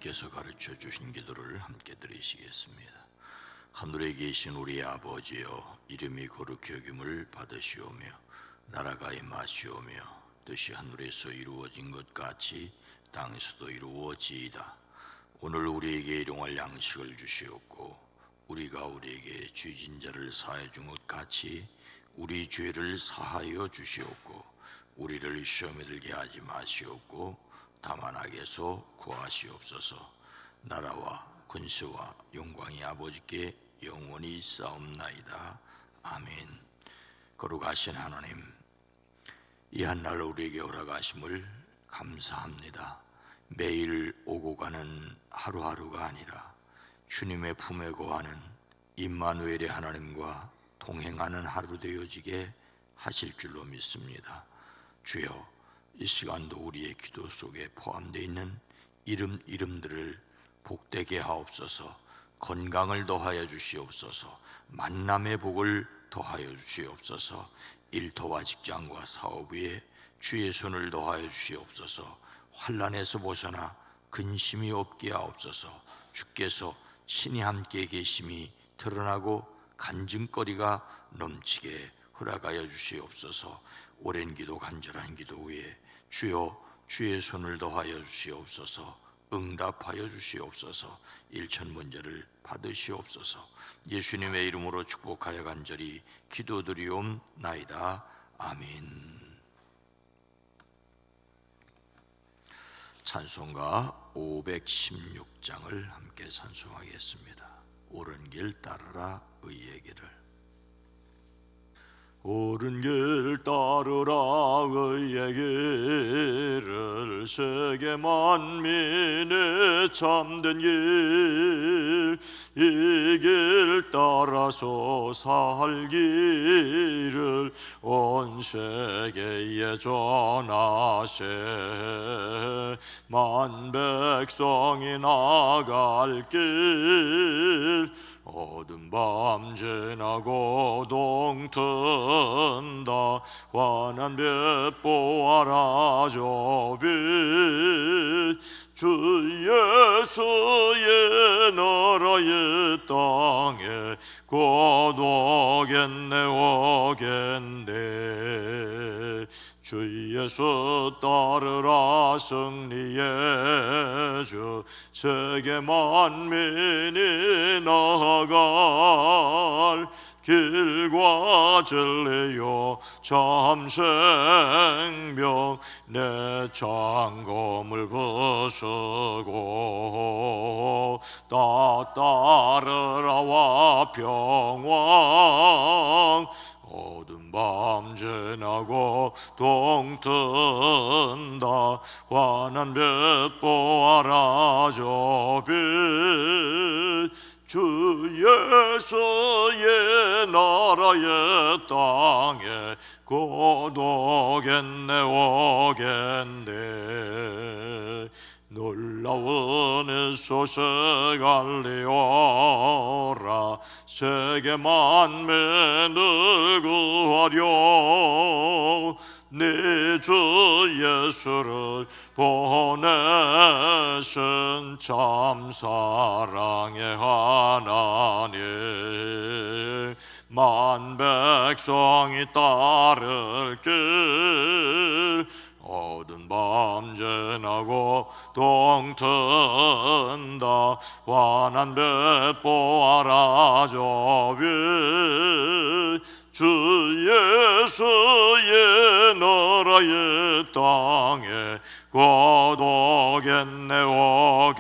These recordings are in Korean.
예수님께서 가르쳐 주신 기도를 함께 드리시겠습니다. 하늘에 계신 우리 아버지여, 이름이 거룩히 여김을 받으시오며 나라가 임하시오며 뜻이 하늘에서 이루어진 것 같이 땅에서도 이루어지이다. 오늘 우리에게 일용할 양식을 주시옵고 우리가 우리에게 죄진 자를 사하여 준 것 같이 우리 죄를 사하여 주시옵고 우리를 시험에 들게 하지 마시옵고 다만 악에서 구하시옵소서. 나라와 권세와 영광이 아버지께 영원히 있사옵나이다. 아멘. 거룩하신 하나님, 이 한날 우리에게 허락하심을 감사합니다. 매일 오고 가는 하루하루가 아니라 주님의 품에 거하는 임마누엘의 하나님과 동행하는 하루 되어지게 하실 줄로 믿습니다. 주여, 이 시간도 우리의 기도 속에 포함되어 있는 이름들을 복되게 하옵소서. 건강을 더하여 주시옵소서. 만남의 복을 더하여 주시옵소서. 일터와 직장과 사업 위에 주의 손을 더하여 주시옵소서. 환난에서 벗어나 근심이 없게 하옵소서. 주께서 친히 함께 계심이 드러나고 간증거리가 넘치게 허락하여 주시옵소서. 오랜 기도, 간절한 기도 후에 주여 주의 손을 더하여 주시옵소서. 응답하여 주시옵소서. 일천문제를 받으시옵소서. 예수님의 이름으로 축복하여 간절히 기도드리옵나이다. 아멘. 찬송가 516장을 함께 찬송하겠습니다. 옳은 길 따르라 의의 길을. 옳은 길 따르라 의의 길을, 세계 만민의 참된 길, 이 길 따라서 살기를 온 세계에 전하세. 만 백성이 나갈 길, 어두운 밤 지나고 동튼다. 환한 빛 보아라 저 빛, 주 예수의 나라의 땅에 곧 오겠네 오겠네. 주 예수 따르라 승리의 주, 세계 만민이 나아갈 길과 진리요 참 생명, 내 장검을 벗으고 다 따르라 화평왕. 어두운 밤 지나고 동튼다. 환한 빛 보아라 저 빛, 주 예수의 나라의 땅에 곧 오겠네 오겠네. 놀라운 이 소식 알리오라. 세계 만민을 구하려 네 주 예수를 보내신 참 사랑의 하나님. 만 백성이 따를 길, 어두운 밤 지나고 동튼다. 환한 빛 보아라 저 빛, 주 예수의 나라의 땅에 곧 오겠네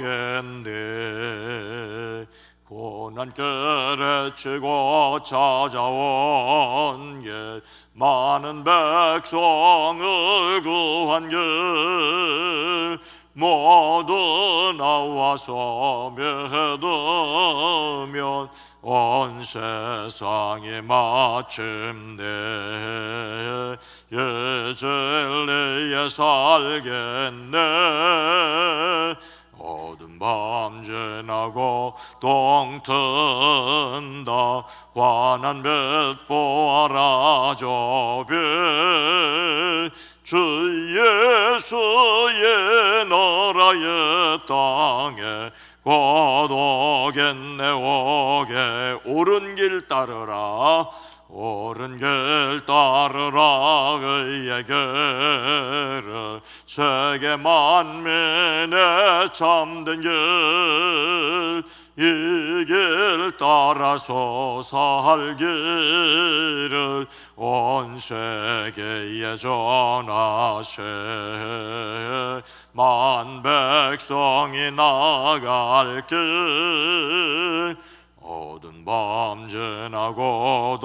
오겠네. 고난길에 치고 찾아온 길, 많은 백성을 구한 길, 모두 나와서 믿으면 온 세상이 마침내 예 진리에 살겠네. 어두운 밤 지나고 동튼다. 환한 빛 보아라 저 빛, 주 예수의 나라의 땅에 따르라 그의 길을 세계 만민의 참된 길 이 길 따라서 살기를 온 세계에 전하세 만 백성이 나갈 길 어두운 밤 지나고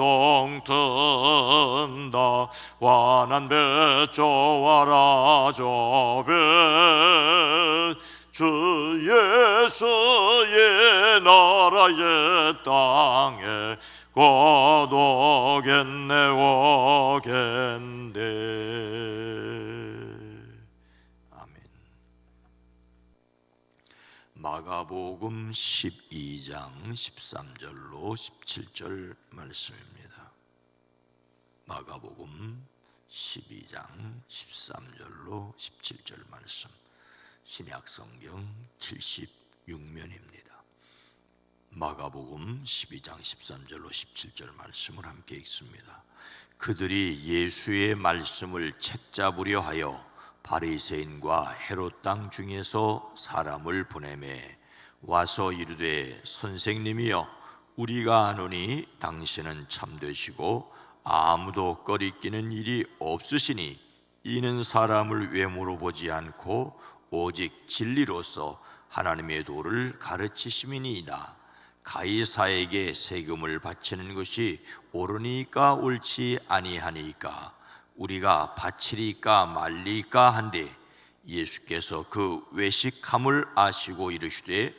동튼다 환한 빛 좋아라 저빛 주 예수의 나라의 땅에 곧 오겠네 오겠네. 아멘. 마가복음 12장 13절로 17절 말씀입니다. 마가복음 12장 13절로 17절 말씀, 신약성경 76면입니다. 마가복음 12장 13절로 17절 말씀을 함께 읽습니다. 그들이 예수의 말씀을 책잡으려 하여 바리새인과 헤롯 땅 중에서 사람을 보내매 와서 이르되 선생님이여 우리가 아노니 당신은 참되시고 아무도 꺼리끼는 일이 없으시니 이는 사람을 외모로 보지 않고 오직 진리로서 하나님의 도를 가르치심이니이다. 가이사에게 세금을 바치는 것이 옳으니까 옳지 아니하니까 우리가 바치리까 말리까 한데 예수께서 그 외식함을 아시고 이르시되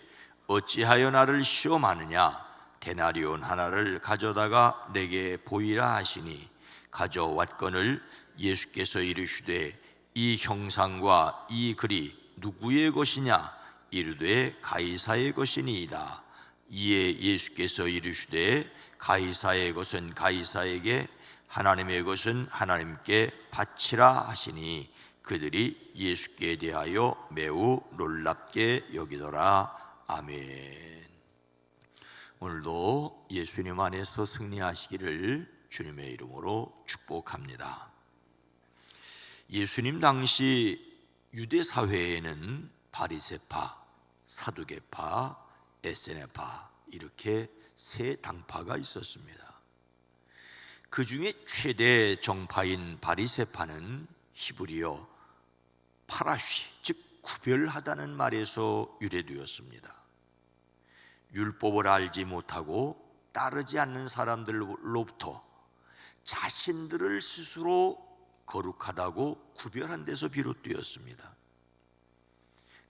어찌하여 나를 시험하느냐 데나리온 하나를 가져다가 내게 보이라 하시니 가져왔거늘 예수께서 이르시되 이 형상과 이 글이 누구의 것이냐 이르되 가이사의 것이니이다. 이에 예수께서 이르시되 가이사의 것은 가이사에게 하나님의 것은 하나님께 바치라 하시니 그들이 예수께 대하여 매우 놀랍게 여기더라. 아멘. 오늘도 예수님 안에서 승리하시기를 주님의 이름으로 축복합니다. 예수님 당시 유대 사회에는 바리새파, 사두개파, 에세네파 이렇게 세 당파가 있었습니다. 그 중에 최대 정파인 바리새파는 히브리어 파라쉬, 즉 구별하다는 말에서 유래되었습니다. 율법을 알지 못하고 따르지 않는 사람들로부터 자신들을 스스로 거룩하다고 구별한 데서 비롯되었습니다.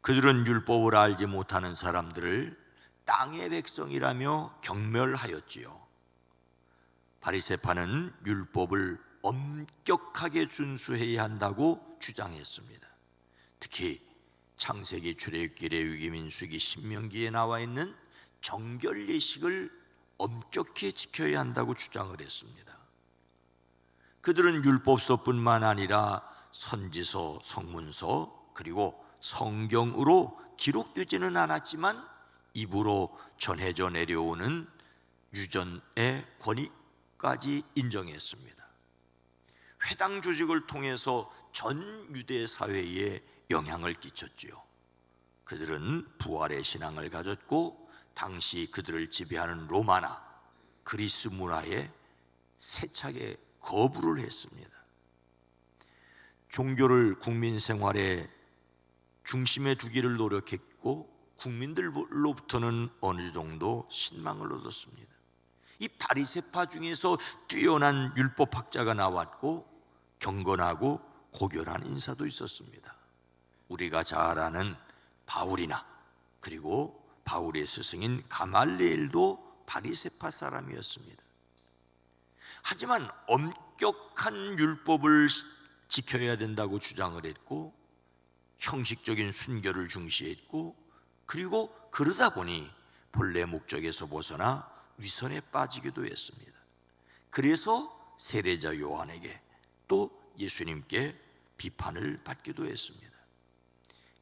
그들은 율법을 알지 못하는 사람들을 땅의 백성이라며 경멸하였지요. 바리새파는 율법을 엄격하게 준수해야 한다고 주장했습니다. 특히 창세기, 출애굽기, 레위기, 민수기, 신명기에 나와 있는 정결 예식을 엄격히 지켜야 한다고 주장을 했습니다. 그들은 율법서뿐만 아니라 선지서, 성문서 그리고 성경으로 기록되지는 않았지만 입으로 전해져 내려오는 유전의 권위까지 인정했습니다. 회당 조직을 통해서 전 유대 사회에 영향을 끼쳤지요. 그들은 부활의 신앙을 가졌고 당시 그들을 지배하는 로마나 그리스 문화에 세차게 거부를 했습니다. 종교를 국민 생활의 중심에 두기를 노력했고 국민들로부터는 어느 정도 신망을 얻었습니다. 이 바리새파 중에서 뛰어난 율법학자가 나왔고 경건하고 고결한 인사도 있었습니다. 우리가 잘 아는 바울이나 그리고 바울의 스승인 가말리엘도 바리새파 사람이었습니다. 하지만 엄격한 율법을 지켜야 된다고 주장을 했고 형식적인 순결을 중시했고 그리고 그러다 보니 본래 목적에서 벗어나 위선에 빠지기도 했습니다. 그래서 세례자 요한에게 또 예수님께 비판을 받기도 했습니다.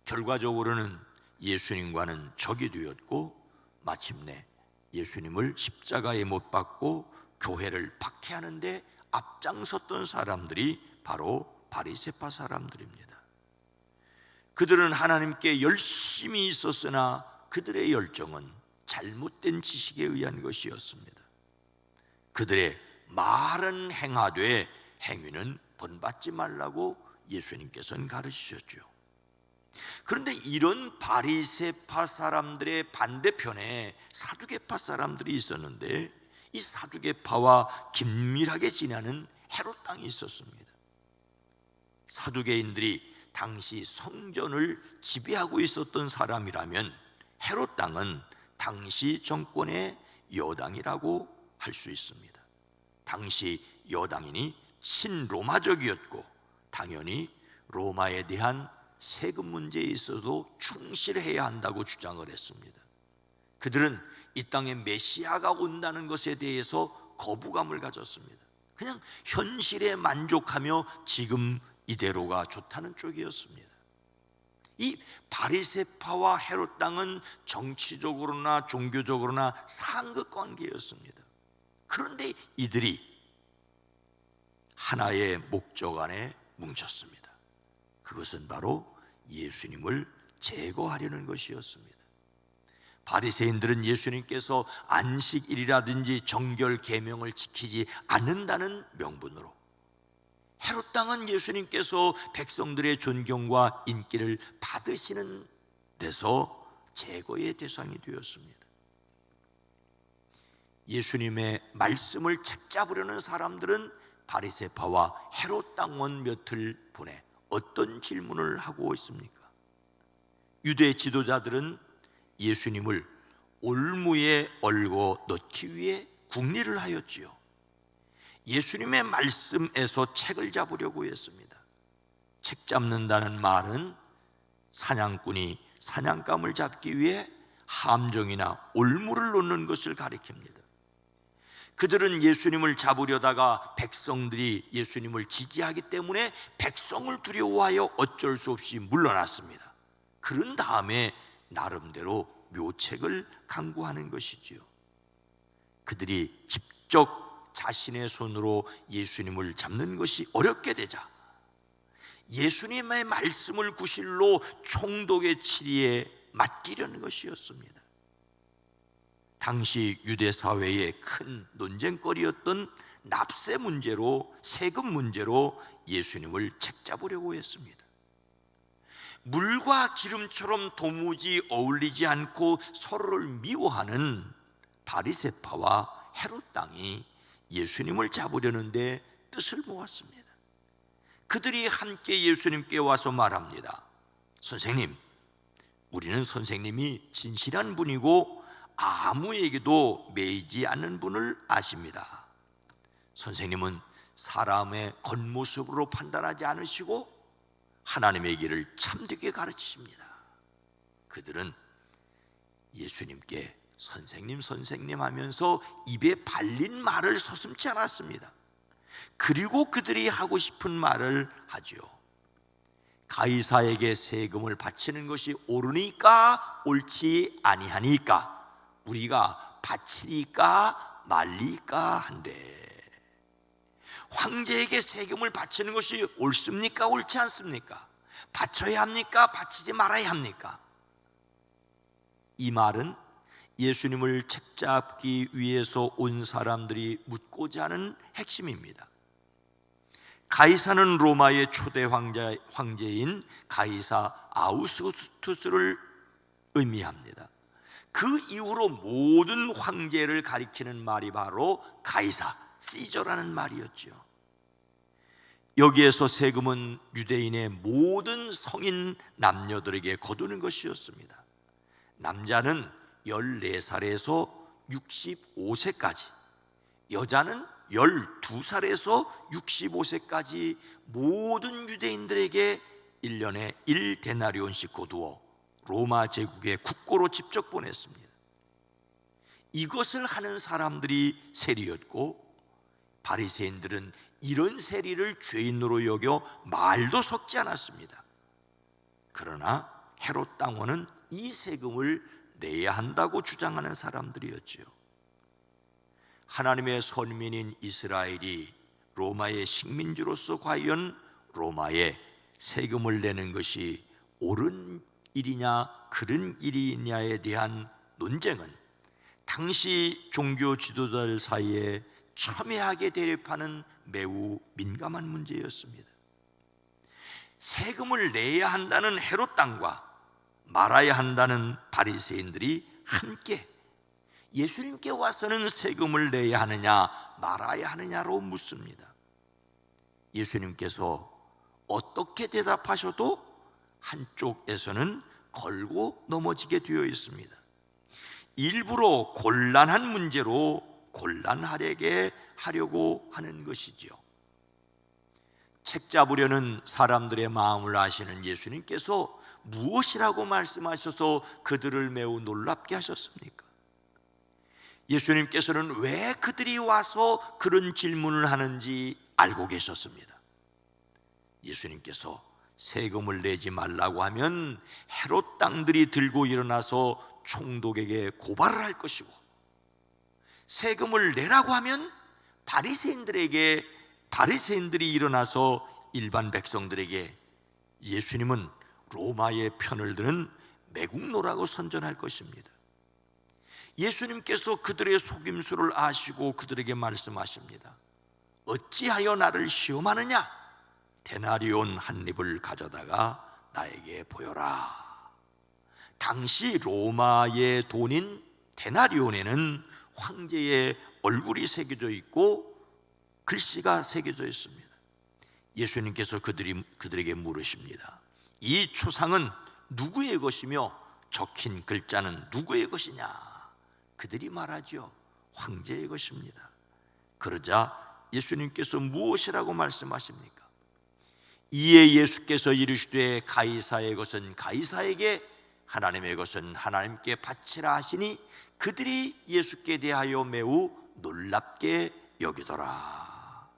결과적으로는 예수님과는 적이 되었고 마침내 예수님을 십자가에 못 박고 교회를 박해하는 데 앞장섰던 사람들이 바로 바리새파 사람들입니다. 그들은 하나님께 열심히 있었으나 그들의 열정은 잘못된 지식에 의한 것이었습니다. 그들의 말은 행하되 행위는 본받지 말라고 예수님께서는 가르치셨죠. 그런데 이런 바리새파 사람들의 반대편에 사두개파 사람들이 있었는데, 이 사두개파와 긴밀하게 지내는 헤롯 땅이 있었습니다. 사두개인들이 당시 성전을 지배하고 있었던 사람이라면 헤롯 땅은 당시 정권의 여당이라고 할 수 있습니다. 당시 여당인이 친로마적이었고 당연히 로마에 대한 세금 문제에 있어도 충실해야 한다고 주장을 했습니다. 그들은 이 땅에 메시아가 온다는 것에 대해서 거부감을 가졌습니다. 그냥 현실에 만족하며 지금 이대로가 좋다는 쪽이었습니다. 이 바리새파와 헤롯 땅은 정치적으로나 종교적으로나 상극 관계였습니다. 그런데 이들이 하나의 목적 안에 뭉쳤습니다. 그것은 바로 예수님을 제거하려는 것이었습니다. 바리새인들은 예수님께서 안식일이라든지 정결 계명을 지키지 않는다는 명분으로, 헤롯 땅은 예수님께서 백성들의 존경과 인기를 받으시는 데서 제거의 대상이 되었습니다. 예수님의 말씀을 책잡으려는 사람들은 바리새파와 헤롯 땅원 몇을 보내 어떤 질문을 하고 있습니까? 유대 지도자들은 예수님을 올무에 얽어 넣기 위해 궁리를 하였지요. 예수님의 말씀에서 책을 잡으려고 했습니다. 책 잡는다는 말은 사냥꾼이 사냥감을 잡기 위해 함정이나 올무를 놓는 것을 가리킵니다. 그들은 예수님을 잡으려다가 백성들이 예수님을 지지하기 때문에 백성을 두려워하여 어쩔 수 없이 물러났습니다. 그런 다음에 나름대로 묘책을 강구하는 것이지요. 그들이 직접 자신의 손으로 예수님을 잡는 것이 어렵게 되자 예수님의 말씀을 구실로 총독의 치리에 맡기려는 것이었습니다. 당시 유대 사회의 큰 논쟁거리였던 납세 문제로, 세금 문제로 예수님을 책잡으려고 했습니다. 물과 기름처럼 도무지 어울리지 않고 서로를 미워하는 바리새파와 헤롯 땅이 예수님을 잡으려는데 뜻을 모았습니다. 그들이 함께 예수님께 와서 말합니다. 선생님, 우리는 선생님이 진실한 분이고 아무에게도 매이지 않는 분을 아십니다. 선생님은 사람의 겉모습으로 판단하지 않으시고 하나님의 길을 참되게 가르치십니다. 그들은 예수님께 선생님 선생님 하면서 입에 발린 말을 서슴지 않았습니다. 그리고 그들이 하고 싶은 말을 하죠. 가이사에게 세금을 바치는 것이 옳으니까 옳지 아니하니까 우리가 바치리까 말리까 한데, 황제에게 세금을 바치는 것이 옳습니까 옳지 않습니까? 바쳐야 합니까 바치지 말아야 합니까? 이 말은 예수님을 책잡기 위해서 온 사람들이 묻고자 하는 핵심입니다. 가이사는 로마의 초대 황제인 가이사 아우구스투스를 의미합니다. 그 이후로 모든 황제를 가리키는 말이 바로 가이사, 시저라는 말이었죠. 여기에서 세금은 유대인의 모든 성인 남녀들에게 거두는 것이었습니다. 남자는 14살에서 65세까지, 여자는 12살에서 65세까지 모든 유대인들에게 1년에 1데나리온씩 거두어 로마 제국의 국고로 직접 보냈습니다. 이것을 하는 사람들이 세리였고, 바리새인들은 이런 세리를 죄인으로 여겨 말도 섞지 않았습니다. 그러나 헤롯 땅원은 이 세금을 내야 한다고 주장하는 사람들이었지요. 하나님의 선민인 이스라엘이 로마의 식민지로서 과연 로마에 세금을 내는 것이 옳은 일이냐 그른 일이냐에 대한 논쟁은 당시 종교 지도자들 사이에 첨예하게 대립하는 매우 민감한 문제였습니다. 세금을 내야 한다는 헤롯 당과 말아야 한다는 바리새인들이 함께 예수님께 와서는 세금을 내야 하느냐 말아야 하느냐로 묻습니다. 예수님께서 어떻게 대답하셔도 한쪽에서는 걸고 넘어지게 되어 있습니다. 일부러 곤란한 문제로 곤란하게 하려고 하는 것이지요. 책 잡으려는 사람들의 마음을 아시는 예수님께서 무엇이라고 말씀하셔서 그들을 매우 놀랍게 하셨습니까? 예수님께서는 왜 그들이 와서 그런 질문을 하는지 알고 계셨습니다. 예수님께서 세금을 내지 말라고 하면 헤롯 당들이 들고 일어나서 총독에게 고발을 할 것이고, 세금을 내라고 하면 바리새인들이 일어나서 일반 백성들에게 예수님은 로마의 편을 드는 매국노라고 선전할 것입니다. 예수님께서 그들의 속임수를 아시고 그들에게 말씀하십니다. 어찌하여 나를 시험하느냐? 데나리온 한 입을 가져다가 나에게 보여라. 당시 로마의 돈인 데나리온에는 황제의 얼굴이 새겨져 있고 글씨가 새겨져 있습니다. 예수님께서 그들에게 물으십니다. 이 초상은 누구의 것이며 적힌 글자는 누구의 것이냐? 그들이 말하죠. 황제의 것입니다. 그러자 예수님께서 무엇이라고 말씀하십니까? 이에 예수께서 이르시되 가이사의 것은 가이사에게, 하나님의 것은 하나님께 바치라 하시니 그들이 예수께 대하여 매우 놀랍게 여기더라.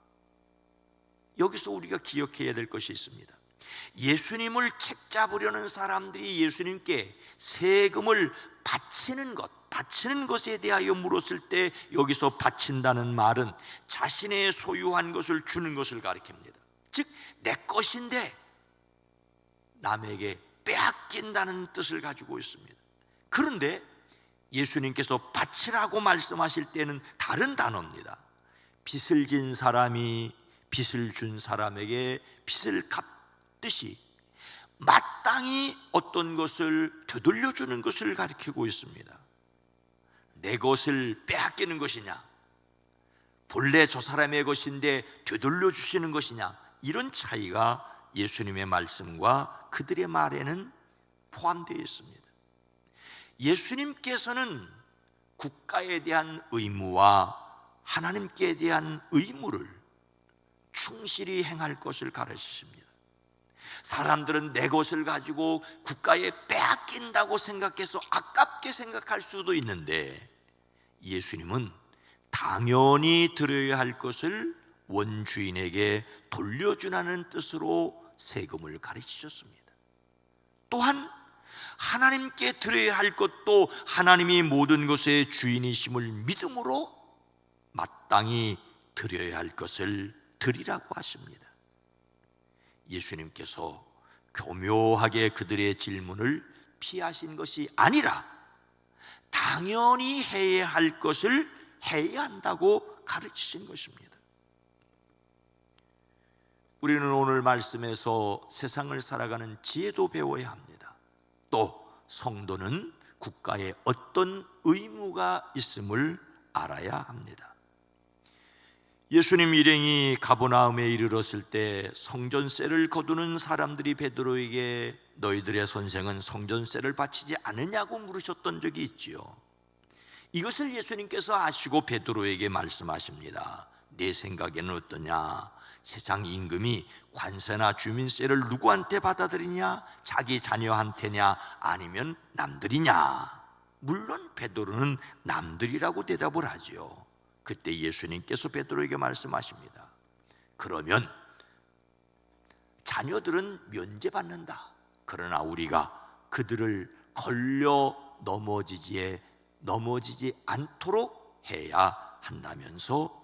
여기서 우리가 기억해야 될 것이 있습니다. 예수님을 책잡으려는 사람들이 예수님께 세금을 바치는 것에 대하여 물었을 때 여기서 바친다는 말은 자신의 소유한 것을 주는 것을 가리킵니다. 즉 내 것인데 남에게 빼앗긴다는 뜻을 가지고 있습니다. 그런데 예수님께서 바치라고 말씀하실 때는 다른 단어입니다. 빚을 진 사람이 빚을 준 사람에게 빚을 갚듯이 마땅히 어떤 것을 되돌려주는 것을 가리키고 있습니다. 내 것을 빼앗기는 것이냐, 본래 저 사람의 것인데 되돌려주시는 것이냐, 이런 차이가 예수님의 말씀과 그들의 말에는 포함되어 있습니다. 예수님께서는 국가에 대한 의무와 하나님께 대한 의무를 충실히 행할 것을 가르치십니다. 사람들은 내 것을 가지고 국가에 빼앗긴다고 생각해서 아깝게 생각할 수도 있는데, 예수님은 당연히 드려야 할 것을 원주인에게 돌려주라는 뜻으로 세금을 가르치셨습니다. 또한 하나님께 드려야 할 것도 하나님이 모든 것의 주인이심을 믿음으로 마땅히 드려야 할 것을 드리라고 하십니다. 예수님께서 교묘하게 그들의 질문을 피하신 것이 아니라 당연히 해야 할 것을 해야 한다고 가르치신 것입니다. 우리는 오늘 말씀에서 세상을 살아가는 지혜도 배워야 합니다. 또 성도는 국가에 어떤 의무가 있음을 알아야 합니다. 예수님 일행이 가버나움에 이르렀을 때 성전세를 거두는 사람들이 베드로에게 너희들의 선생은 성전세를 바치지 않느냐고 물으셨던 적이 있지요. 이것을 예수님께서 아시고 베드로에게 말씀하십니다. 내 생각에는 어떠냐? 세상 임금이 관세나 주민세를 누구한테 받아들이냐? 자기 자녀한테냐? 아니면 남들이냐? 물론 베드로는 남들이라고 대답을 하지요. 그때 예수님께서 베드로에게 말씀하십니다. 그러면 자녀들은 면제받는다. 그러나 우리가 그들을 걸려 넘어지지 않도록 해야 한다면서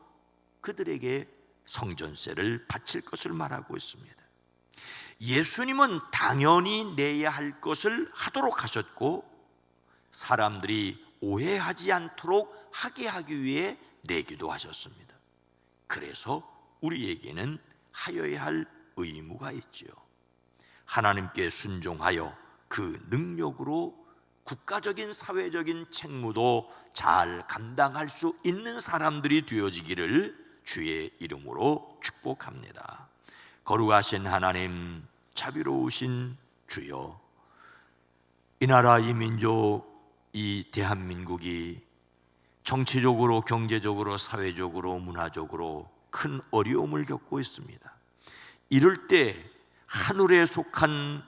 그들에게 성전세를 바칠 것을 말하고 있습니다. 예수님은 당연히 내야 할 것을 하도록 하셨고 사람들이 오해하지 않도록 하게 하기 위해 내기도 하셨습니다. 그래서 우리에게는 하여야 할 의무가 있지요. 하나님께 순종하여 그 능력으로 국가적인 사회적인 책무도 잘 감당할 수 있는 사람들이 되어지기를 주의 이름으로 축복합니다. 거룩하신 하나님, 자비로우신 주여, 이 나라, 이 민족, 이 대한민국이 정치적으로, 경제적으로, 사회적으로, 문화적으로 큰 어려움을 겪고 있습니다. 이럴 때 하늘에 속한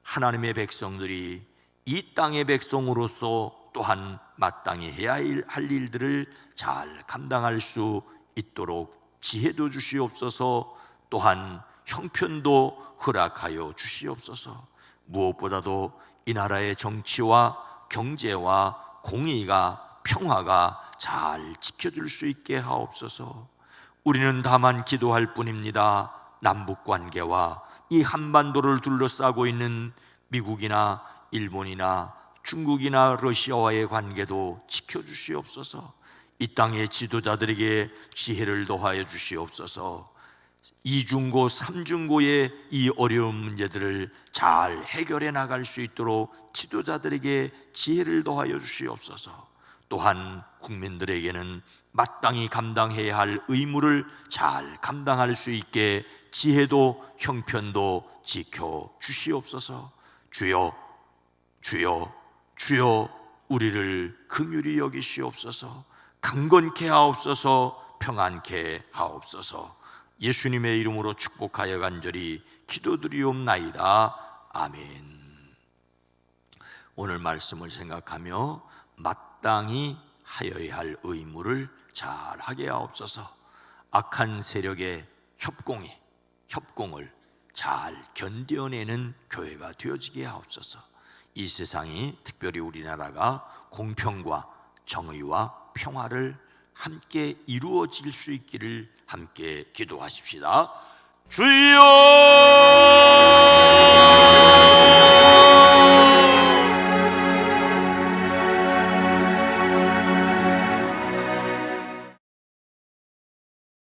하나님의 백성들이 이 땅의 백성으로서 또한 마땅히 해야 할 일들을 잘 감당할 수 있도록 지혜도 주시옵소서. 또한 형편도 허락하여 주시옵소서. 무엇보다도 이 나라의 정치와 경제와 공의가, 평화가 잘 지켜줄 수 있게 하옵소서. 우리는 다만 기도할 뿐입니다. 남북관계와 이 한반도를 둘러싸고 있는 미국이나 일본이나 중국이나 러시아와의 관계도 지켜주시옵소서. 이 땅의 지도자들에게 지혜를 더하여 주시옵소서. 이중고, 삼중고의 이 어려운 문제들을 잘 해결해 나갈 수 있도록 지도자들에게 지혜를 더하여 주시옵소서. 또한 국민들에게는 마땅히 감당해야 할 의무를 잘 감당할 수 있게 지혜도 형편도 지켜 주시옵소서. 주여, 주여, 주여, 우리를 긍휼히 여기시옵소서. 강건케 하옵소서. 평안케 하옵소서. 예수님의 이름으로 축복하여 간절히 기도드리옵나이다. 아멘. 오늘 말씀을 생각하며 마땅히 하여야 할 의무를 잘 하게 하옵소서. 악한 세력의 협공을 잘 견뎌내는 교회가 되어지게 하옵소서. 이 세상이, 특별히 우리나라가 공평과 정의와 평화를 함께 이루어질 수 있기를 함께 기도하십시다. 주여!